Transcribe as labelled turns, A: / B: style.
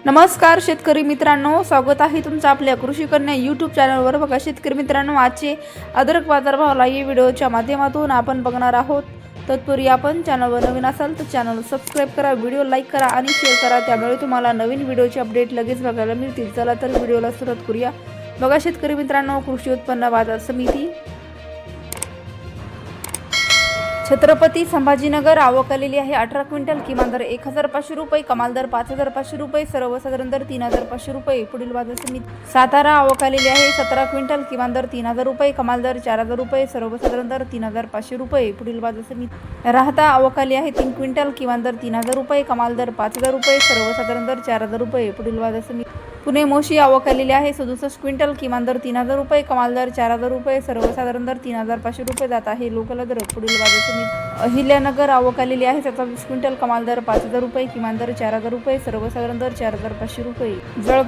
A: नमस्कार शेतकरी मित्रांनो, स्वागत आहे तुमचं आपल्या कृषी कन्या यूट्यूब चॅनलवर। बघा शेतकरी मित्रांनो, आजचे अद्रक बाजारभाव लाईव्ह व्हिडिओच्या माध्यमातून आपण बघणार आहोत। तत्पूर्वी आपण चॅनलवर नवीन असाल तर चॅनल सबस्क्राइब करा, व्हिडिओ लाईक करा आणि शेअर करा, त्यामुळे तुम्हाला नवीन व्हिडिओचे अपडेट लगेच बघायला मिळतील। चला तर व्हिडिओला सुरुवात करूया। बघा शेतकरी मित्रांनो, कृषी उत्पन्न बाजार समिती छत्रपती संभाजीनगर आवक आलेली आहे 18 क्विंटल, किमान दर 1500 रुपये, कमाल दर 5500 रुपये, सर्वसाधारण दर 3500 रुपये। पुढील बाजार समिती सातारा आवक आलेली आहे 17 क्विंटल, किमान दर 3000 रुपये, कमाल दर 4000 रुपये, सर्वसाधारण दर 3500 रुपये। पुढील बाजार समिती राहता आवक आली आहे 3 क्विंटल, किमान दर 3000 रुपये, कमाल दर 5000 रुपये, सर्वसाधारण दर 4000 रुपये। पुढील बाजार समिती पुणे मोशी आवक आलेली आहे 67 क्विंटल, किमान दर 3000 रुपये, कमाल दर 4000 रुपये, सर्वसाधारण दर 3500 रुपये जात आहे लोकल अद्रक। पुढील बाजार समिती अहिल्यानगर आवक आलेली आहे 27 क्विंटल, कमाल दर 5000 रुपये, किमान दर 4000 रुपये, सर्वसाधारण दर 4500 रुपये। जळगाव